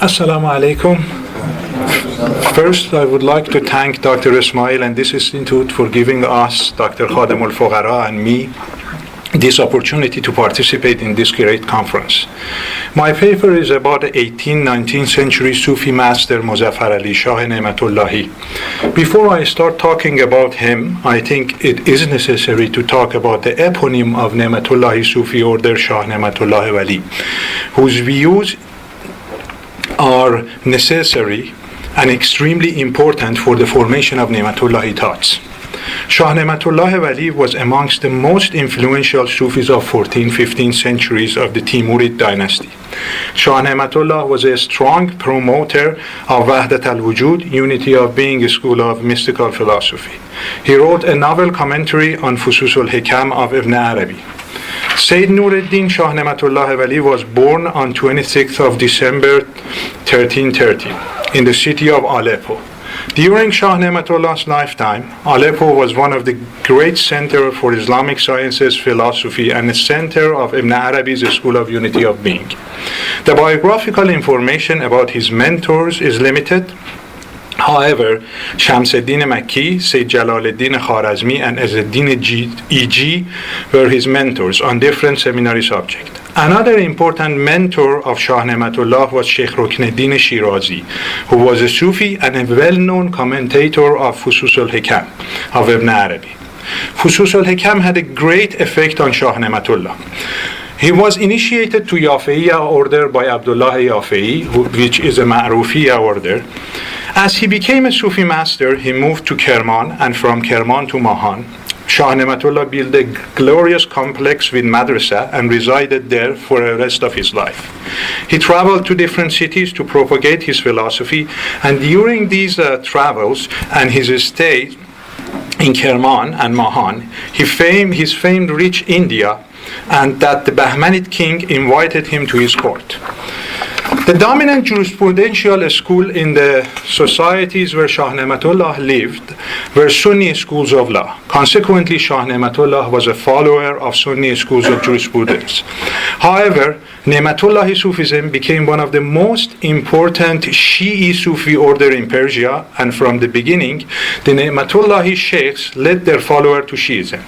Assalamu alaikum. First, I would like to thank Dr. Ismail and this institute for giving us, Dr. Khadim al-Fuqara and me, this opportunity to participate in this great conference. My paper is about the 18th-19th century Sufi master Muzaffar Ali Shah Ni'matullahi. Before I start talking about him, I think it is necessary to talk about the eponym of Ni'matullahi Sufi order Shah Ni'matullahi Ali, whose views are necessary and extremely important for the formation of Ni'matullahi thoughts. Shah Ni'matullahi Ali was amongst the most influential Sufis of 14th-15th centuries of the Timurid dynasty. Shah Ni'matullah was a strong promoter of Waḥdat al-wujūd, unity of being, a school of mystical philosophy. He wrote a novel commentary on Fusus al-Hikam of Ibn Arabi. Sayyid Nuruddin Shah Ni'matullahi Ali was born on 26th of December 1330 in the city of Aleppo. During Shah Ni'matullah's lifetime, Aleppo was one of the great centers for Islamic sciences, philosophy, and a center of Ibn Arabi's School of Unity of Being. The biographical information about his mentors is limited. However, Shamsuddin Makki, Sayyid Jalaluddin Khwarazmi, and Izzuddin Iji were his mentors on different seminary subjects. Another important mentor of Shah Ni'matullah was Sheikh Ruknuddin Shirazi, who was a Sufi and a well-known commentator of Fusus al-Hikam of Ibn Arabi. Fusus al-Hikam had a great effect on Shah Ni'matullah. He was initiated to Yafe'iyya order by Abdullah Yafe'i, which is a Ma'rufiyya order. As he became a Sufi master, he moved to Kerman, and from Kerman to Mahan. Shah Ni'matullah built a glorious complex with madrasa and resided there for the rest of his life. He traveled to different cities to propagate his philosophy, and during these travels and his stay in Kerman and Mahan, his fame reached India, and that the Bahmanid king invited him to his court. The dominant jurisprudential school in the societies where Shah Ni'matullah lived were Sunni schools of law. Consequently, Shah Ni'matullah was a follower of Sunni schools of jurisprudence. However, Ni'matullahi Sufism became one of the most important Shi'ite Sufi order in Persia, and from the beginning, the Ni'matullahi Sheikhs led their followers to Shi'ism.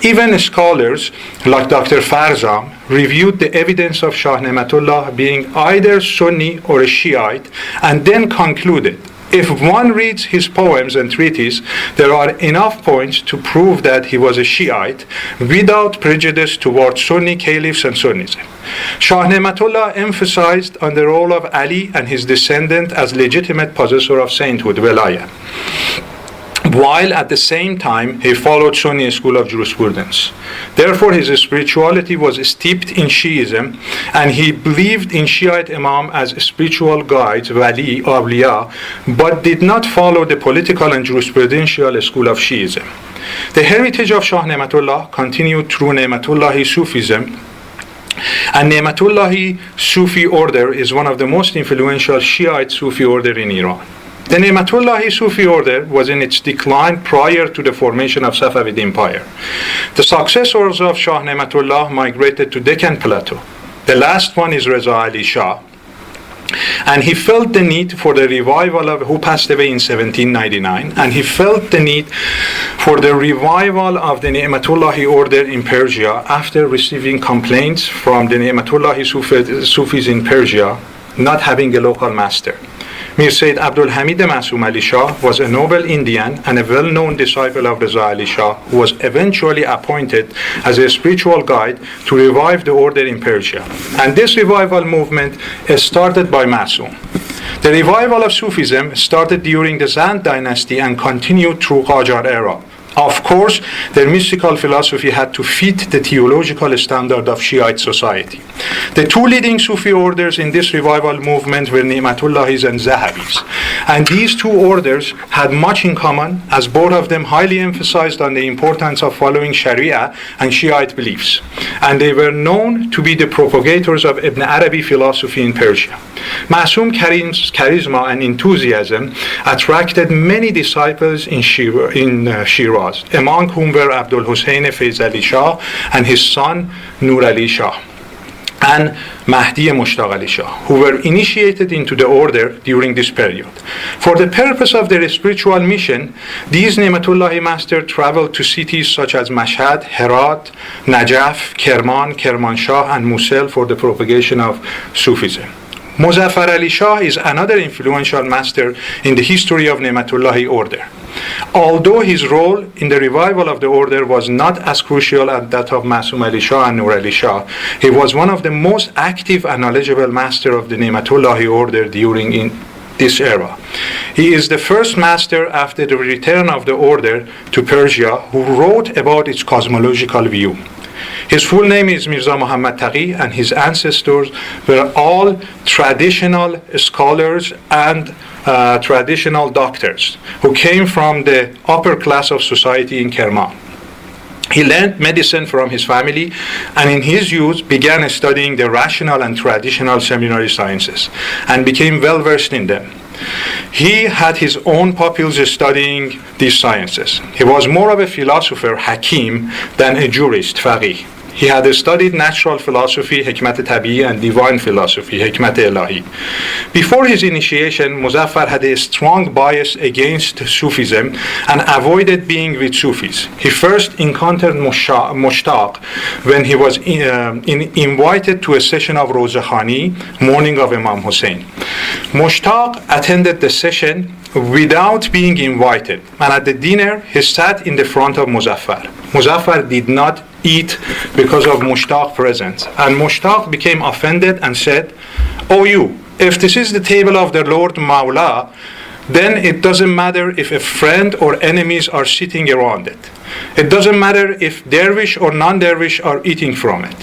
Even scholars like Dr. Farzam reviewed the evidence of Shah Ni'matullah being either Sunni or a Shi'ite, and then concluded, if one reads his poems and treatises, there are enough points to prove that he was a Shi'ite without prejudice toward Sunni caliphs and Sunnism. Shah Ni'matullah emphasized on the role of Ali and his descendant as legitimate possessor of sainthood, Velaya, while at the same time he followed Sunni school of jurisprudence. Therefore, his spirituality was steeped in Shi'ism, and he believed in Shi'ite Imam as spiritual guides, Wali, Awliya, but did not follow the political and jurisprudential school of Shi'ism. The heritage of Shah Ni'matullah continued through Ni'matullahi Sufism, and Ni'matullahi Sufi order is one of the most influential Shi'ite Sufi order in Iran. The Ni'matullahi Sufi order was in its decline prior to the formation of Safavid Empire. The successors of Shah Ni'matullah migrated to Deccan Plateau. The last one is Reza Ali Shah, and he felt the need for the revival of, who passed away in 1799, and he felt the need for the revival of the Ni'matullahi order in Persia after receiving complaints from the Ni'matullahi Sufis in Persia not having a local master. Mir Abdul Hamid Masum Ali Shah was a noble Indian and a well-known disciple of Reza Ali Shah, who was eventually appointed as a spiritual guide to revive the order in Persia. And this revival movement is started by Masum. The revival of Sufism started during the Zand dynasty and continued through Qājār era. Of course, their mystical philosophy had to fit the theological standard of Shi'ite society. The two leading Sufi orders in this revival movement were Ni'matullahis and Dhahabīs. And these two orders had much in common, as both of them highly emphasized on the importance of following Sharia and Shi'ite beliefs. And they were known to be the propagators of Ibn Arabi philosophy in Persia. Masum charisma and enthusiasm attracted many disciples in Shiraz, among whom were Abdul Hussein Faiz Ali Shah and his son Nur Ali Shah. and Mahdi Mushtaq Ali Shah, who were initiated into the order during this period. For the purpose of their spiritual mission, these Ni'matullahi masters traveled to cities such as Mashhad, Herat, Najaf, Kerman, Kermanshah, and Mosul for the propagation of Sufism. Muzaffar Ali Shah is another influential master in the history of Ni'matullahi order. Although his role in the revival of the order was not as crucial as that of Masum Ali Shah and Nur Ali Shah, he was one of the most active and knowledgeable masters of the Ni'matullahi order during this era. He is the first master after the return of the order to Persia who wrote about its cosmological view. His full name is Mīrzā Muḥammad Taqī, and his ancestors were all traditional scholars and traditional doctors who came from the upper class of society in Kerman. He learned medicine from his family, and in his youth began studying the rational and traditional seminary sciences and became well versed in them. He had his own pupils studying these sciences. He was more of a philosopher, hakim, than a jurist, faqih. He had studied natural philosophy, hikmat tabi'i, and divine philosophy, hikmat ilahi. Before his initiation, Muzaffar had a strong bias against Sufism and avoided being with Sufis. He first encountered Mushtaq when he was invited to a session of Roza Khani, mourning of Imam Hussein. Mushtaq attended the session without being invited, and at the dinner he sat in the front of Muzaffar. Muzaffar did not eat because of Mushtaq's presence, and Mushtaq became offended and said, "Oh you, if this is the table of the Lord Mawla, then it doesn't matter if a friend or enemies are sitting around it. It doesn't matter if dervish or non-dervish are eating from it."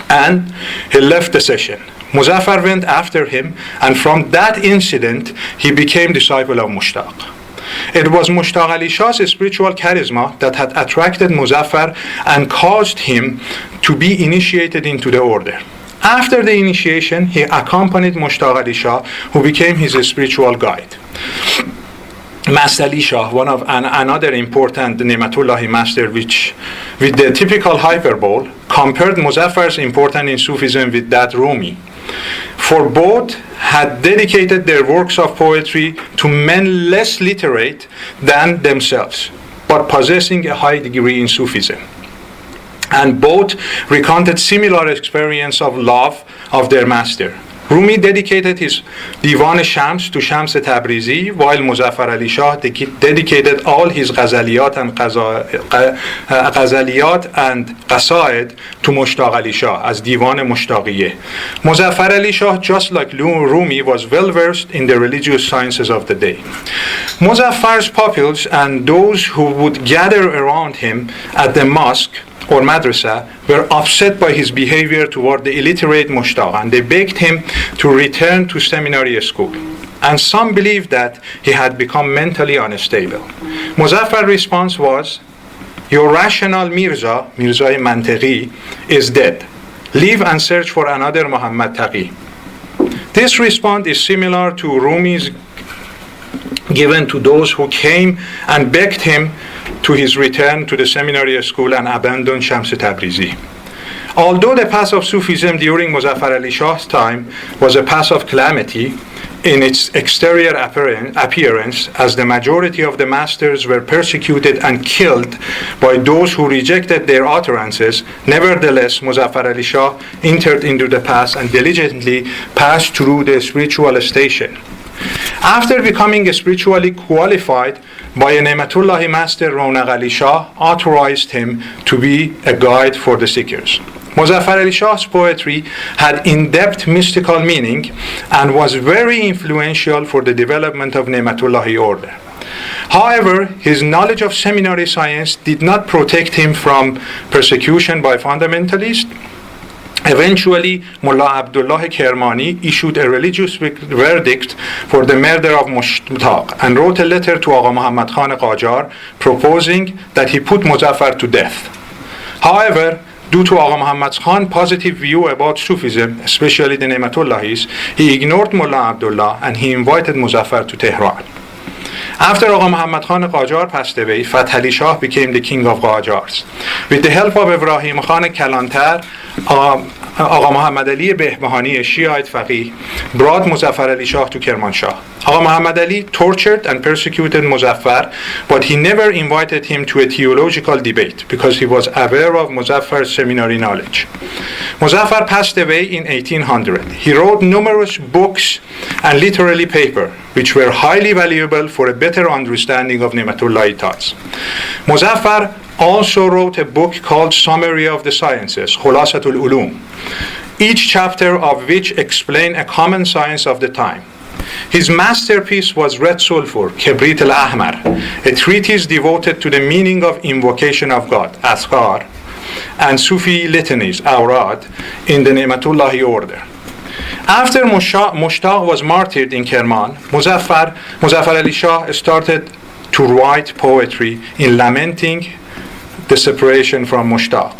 And he left the session. Muzaffar went after him, and from that incident he became disciple of Mushtaq. It was Mushtaq Ali Shah's spiritual charisma that had attracted Muzaffar and caused him to be initiated into the order. After the initiation, he accompanied Mushtaq Ali Shah, who became his spiritual guide. Master Ali Shah, another important Ni'matullahi master, which with the typical hyperbole compared Muzaffar's importance in Sufism with that Rumi. For both had dedicated their works of poetry to men less literate than themselves, but possessing a high degree in Sufism. And both recounted similar experience of love of their master. Rumi dedicated his Divan Shams to Shams Tabrizi, while Muzaffar Ali Shah dedicated all his Ghazaliyat and Qasaid to Mushtaq Ali Shah as Divan Mushtaqiyye. Muzaffar Ali Shah, just like Rumi, was well versed in the religious sciences of the day. Muzaffar's pupils and those who would gather around him at the mosque or madrasa were upset by his behavior toward the illiterate Mushtaq, and they begged him to return to seminary school. And some believed that he had become mentally unstable. Muzaffar's response was, "Your rational Mīrzā Mantaqī, is dead. Leave and search for another Muḥammad Taqī." This response is similar to Rumi's given to those who came and begged him to his return to the seminary school and abandon Shams Tabrizi. Although the path of Sufism during Muzaffar Ali Shah's time was a path of calamity in its exterior appearance, as the majority of the masters were persecuted and killed by those who rejected their utterances, nevertheless Muzaffar Ali Shah entered into the path and diligently passed through the spiritual station. After becoming spiritually qualified by a Ni'matullahi master, Rawnaq Ali Shah authorized him to be a guide for the seekers. Muzaffar Ali Shah's poetry had in-depth mystical meaning and was very influential for the development of Ni'matullahi order. However, his knowledge of seminary science did not protect him from persecution by fundamentalists. Eventually, Mullah Abdullah Kermani issued a religious verdict for the murder of Mushtaq and wrote a letter to Agha Muhammad Khan Qājār proposing that he put Muzaffar to death. However, due to Agha Muhammad's Khan's positive view about Sufism, especially the Ni'matullāhīs, he ignored Mullah Abdullah and he invited Muzaffar to Tehran. After Agha Muhammad Khan Qājār passed away, Fath Ali Shah became the king of Qājārs. With the help of Ibrahim Khan Kalantar, Agha Muhammad Ali Behbahani, a Shi'ite faqih, brought Muzaffar Ali Shah to Kermanshah. Agha Muhammad Ali tortured and persecuted Muzaffar, but he never invited him to a theological debate because he was aware of Muzaffar's seminary knowledge. Muzaffar passed away in 1800. He wrote numerous books and literary paper, which were highly valuable for a better understanding of Ni'matullahi thoughts. Muzaffar also wrote a book called Summary of the Sciences, Khulasatul Ulum, each chapter of which explained a common science of the time. His masterpiece was Red Sulphur, Kibrit al-Ahmar, a treatise devoted to the meaning of invocation of God, Azkar, and Sufi litanies, Awrad, in the Ni'matullahi order. After Mushtaq was martyred in Kerman, Muzaffar Ali Shah started to write poetry in lamenting the separation from Mushtaq,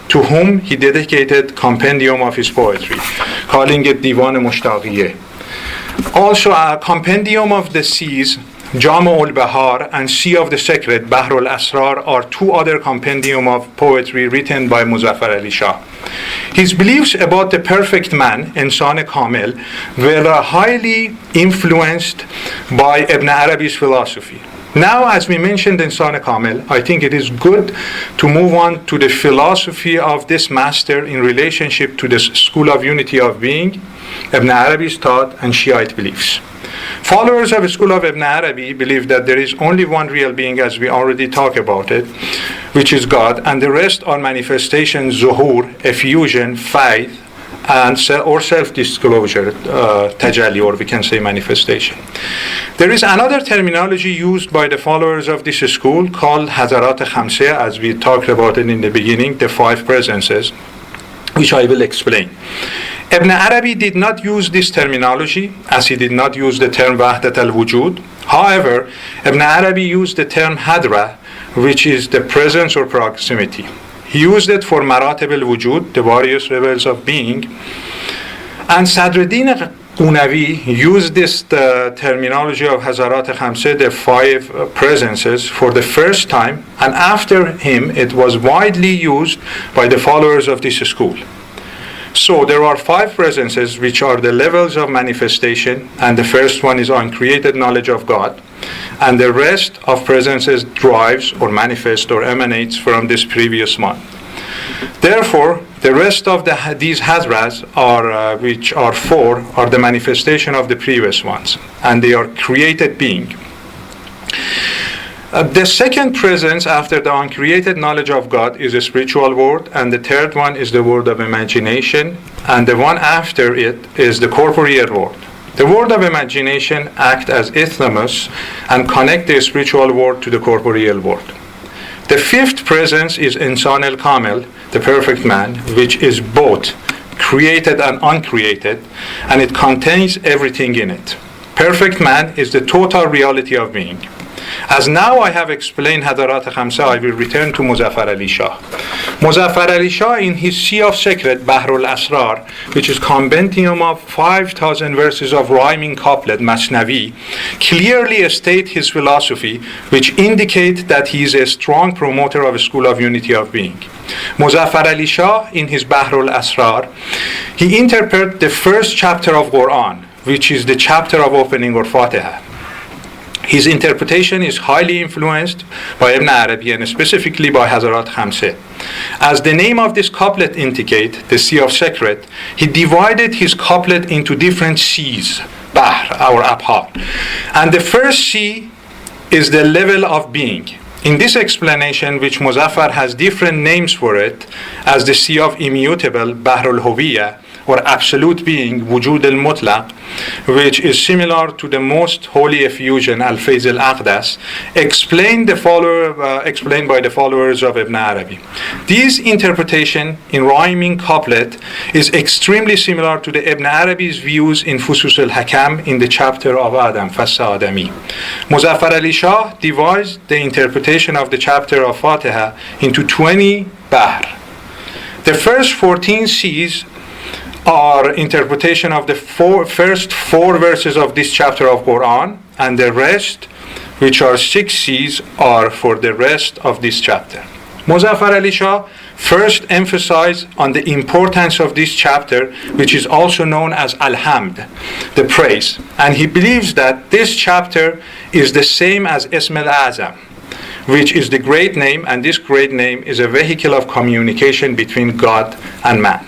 to whom he dedicated compendium of his poetry, calling it Divan Mushtaqiyye. Also a compendium of the seas, Jam'ul Bahar, and Sea of the Sacred, Bahrul Asrar, are two other compendium of poetry written by Muzaffar Ali Shah. His beliefs about the perfect man, Insan Kamil, were highly influenced by Ibn Arabi's philosophy. Now, as we mentioned in Insan Kamil, I think it is good to move on to the philosophy of this master in relationship to this school of unity of being, Ibn Arabi's thought, and Shi'ite beliefs. Followers of the school of Ibn Arabi believe that there is only one real being, as we already talked about it, which is God, and the rest are manifestations, zuhur, effusion, faith, and self-disclosure, tajalli, or we can say manifestation. There is another terminology used by the followers of this school called Hazarat Khamse, as we talked about it in the beginning, the five presences, which I will explain. Ibn Arabi did not use this terminology, as he did not use the term Waḥdat al-wujūd. However, Ibn Arabi used the term Hadra, which is the presence or proximity. He used it for Maratib al-wujūd, the various levels of being. And Sadruddin Unavi used this terminology of Hazarat Khamse, the five presences, for the first time, and after him it was widely used by the followers of this school. So there are five presences which are the levels of manifestation, and the first one is uncreated knowledge of God, and the rest of presences derives or manifests or emanates from this previous one. Therefore, the rest of these hadras are, which are four, are the manifestation of the previous ones, and they are created being. The second presence after the uncreated knowledge of God is a spiritual world, and the third one is the world of imagination, and the one after it is the corporeal world. The world of imagination acts as isthmus and connect the spiritual world to the corporeal world. The fifth presence is Insan al-Kamil, the perfect man, which is both created and uncreated, and it contains everything in it. Perfect man is the total reality of being. As now I have explained Hadarat Khamsa, I will return to Muzaffar Ali Shah. Muzaffar Ali Shah, in his Sea of Secret, Bahrul Asrar, which is compendium of 5,000 verses of rhyming couplet, Masnavi, clearly state his philosophy, which indicate that he is a strong promoter of a school of unity of being. Muzaffar Ali Shah, in his Bahrul Asrar, he interprets the first chapter of Quran, which is the chapter of opening or Fatiha. His interpretation is highly influenced by Ibn Arabi and specifically by Hazarat Khamse. As the name of this couplet indicates, the Sea of Secret, he divided his couplet into different seas, Bahr or Abhar. And the first sea is the level of being. In this explanation, which Muzaffar has different names for it, as the Sea of Immutable, Bahrul Huviyya, or absolute being, Wujūd al-Mutlaq, which is similar to the most holy effusion, Al-Fayz al-Aqdas, explained by the followers of Ibn Arabi. This interpretation in rhyming couplet is extremely similar to the Ibn Arabi's views in Fusus al-Hakam in the chapter of Adam, Fassa Adami. Muzaffar Ali Shah devised the interpretation of the chapter of Fatiha into 20 Bahr. The first 14 seas are interpretation of the first four verses of this chapter of Quran, and the rest, which are 6 seas, are for the rest of this chapter. Muzaffar Ali Shah first emphasized on the importance of this chapter, which is also known as Al-Hamd, the praise. And he believes that this chapter is the same as Ism al-Azam, which is the great name, and this great name is a vehicle of communication between God and man.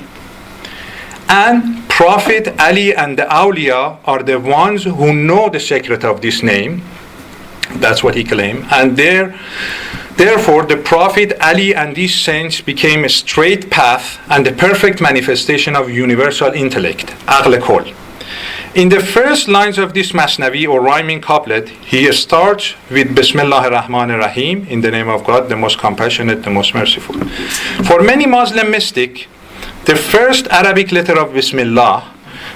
And Prophet Ali and the Awliya are the ones who know the secret of this name. That's what he claimed. And therefore, the Prophet Ali and these saints became a straight path and the perfect manifestation of universal intellect, aql kol. In the first lines of this Masnavi or rhyming couplet, he starts with Bismillah ar-Rahman ar-Rahim, in the name of God, the most compassionate, the most merciful. For many Muslim mystics, the first Arabic letter of Bismillah,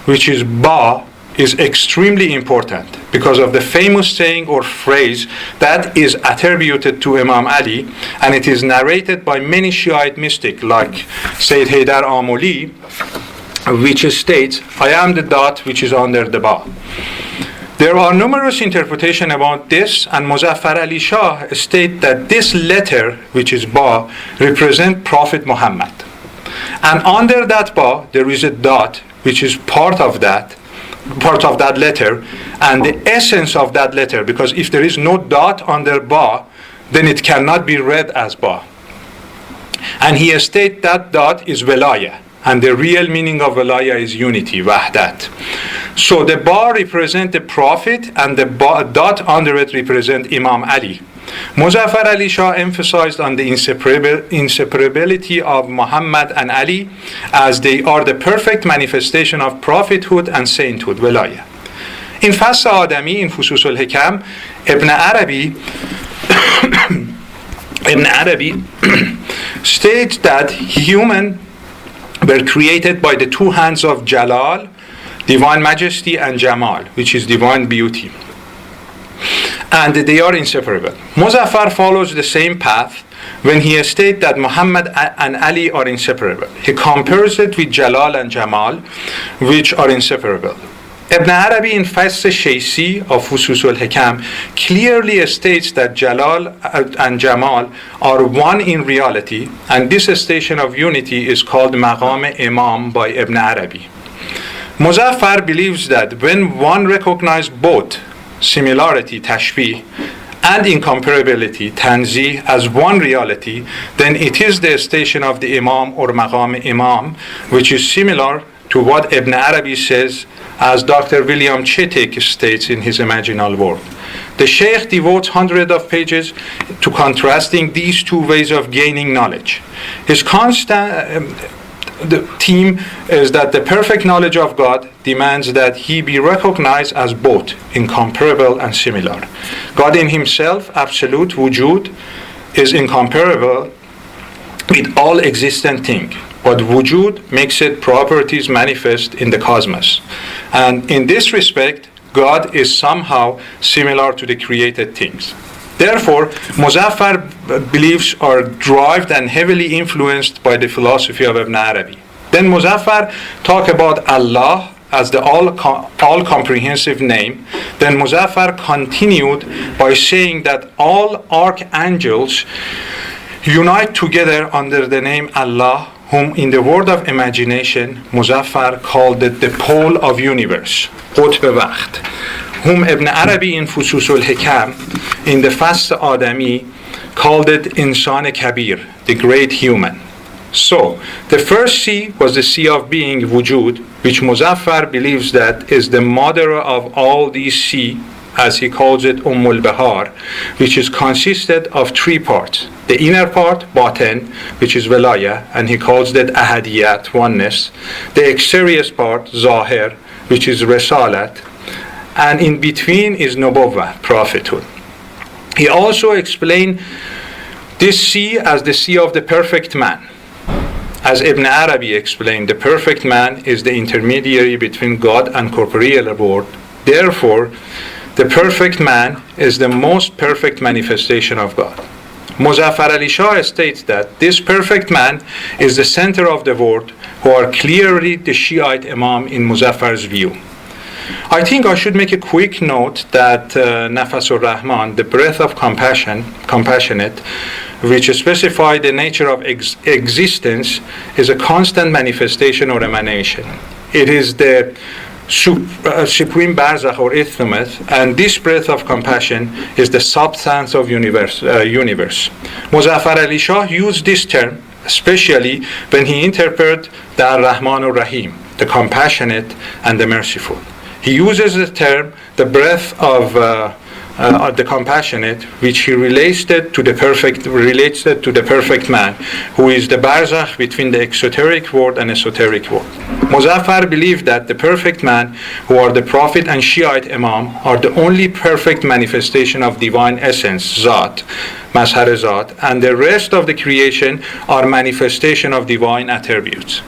which is Ba, is extremely important because of the famous saying or phrase that is attributed to Imam Ali, and it is narrated by many Shi'ite mystics like Sayyid Haydar Amuli, which states, I am the dot which is under the Ba. There are numerous interpretations about this, and Muzaffar Ali Shah states that this letter, which is Ba, represents Prophet Muhammad. And under that Ba, there is a dot which is part of that letter, and the essence of that letter, because if there is no dot under Ba, then it cannot be read as Ba. And he states that dot is Velaya, and the real meaning of Velaya is unity, Waḥdat. So the Ba represents the Prophet, and the dot under it represents Imam Ali. Muzaffar Ali Shah emphasized on the inseparability of Muhammad and Ali, as they are the perfect manifestation of prophethood and sainthood, Velaya. In Fasl Adami, in Fusus al-Hikam, Ibn Arabi states that humans were created by the two hands of Jalal, divine majesty, and Jamal, which is divine beauty. And they are inseparable. Muzaffar follows the same path when he states that Muhammad and Ali are inseparable. He compares it with Jalal and Jamal, which are inseparable. Ibn Arabi in Fasl Shaysi of Fusus al-Hikam clearly states that Jalal and Jamal are one in reality, and this station of unity is called Maqam Imam by Ibn Arabi. Muzaffar believes that when one recognizes both similarity, tashbih, and incomparability, tanzih, as one reality, then it is the station of the Imam or Maqam Imam, which is similar to what Ibn Arabi says, as Dr. William Chittick states in his Imaginal World. The Sheikh devotes hundreds of pages to contrasting these two ways of gaining knowledge. His the theme is that the perfect knowledge of God demands that he be recognized as both incomparable and similar. God in himself, absolute wujūd, is incomparable with all existent things, but wujūd makes its properties manifest in the cosmos. And in this respect, God is somehow similar to the created things. Therefore, Muzaffar beliefs are derived and heavily influenced by the philosophy of Ibn Arabi. Then Muzaffar talk about Allah as the all-comprehensive name. Then Muzaffar continued by saying that all archangels unite together under the name Allah, whom in the world of imagination, Muzaffar called it the pole of universe, Qutb Waḥd, whom Ibn Arabi in Fusus al-Hikam, in the Fasl Adami, called it Insan Kabir, the great human. So, the first C was the C of being, wujūd, which Muzaffar believes that is the mother of all these C, as he calls it al-Bahar, which is consisted of three parts. The inner part, batin, which is Velaya, and he calls that ahadiyat, oneness. The exterior part, zahir, which is risalat, and in between is nubuwwah, prophethood. He also explained this C as the C of the perfect man. As Ibn Arabi explained, the perfect man is the intermediary between God and corporeal world. Therefore, the perfect man is the most perfect manifestation of God. Muzaffar Ali Shah states that this perfect man is the center of the world, who are clearly the Shi'ite Imam in Muzaffar's view. I think I should make a quick note that Nafasur Rahman, the breath of compassionate, which specify the nature of existence, is a constant manifestation or emanation. It is the supreme barzakh or ithmet, and this breath of compassion is the substance of universe. Muzaffar Ali Shah used this term especially when he interpreted the Ar-Rahman Ar-Rahim, the compassionate and the merciful. He uses the term the breath of the compassionate, which he relates it to the perfect man, who is the barzakh between the exoteric world and esoteric world. Muzaffar believed that the perfect man, who are the Prophet and Shi'ite Imam, are the only perfect manifestation of divine essence, Zat, Mazhar Zat, and the rest of the creation are manifestation of divine attributes.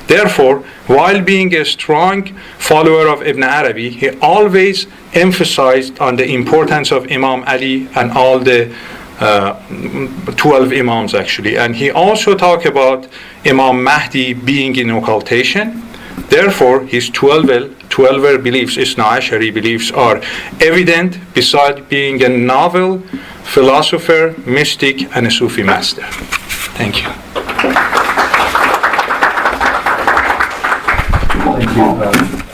Therefore, while being a strong follower of Ibn Arabi, he always emphasized on the importance of Imam Ali and all the 12 Imams actually. And he also talked about Imam Mahdi being in occultation. Therefore, his 12 beliefs, Isna Ashari beliefs, are evident beside being a novel philosopher, mystic, and a Sufi master. Thank you. Thank you.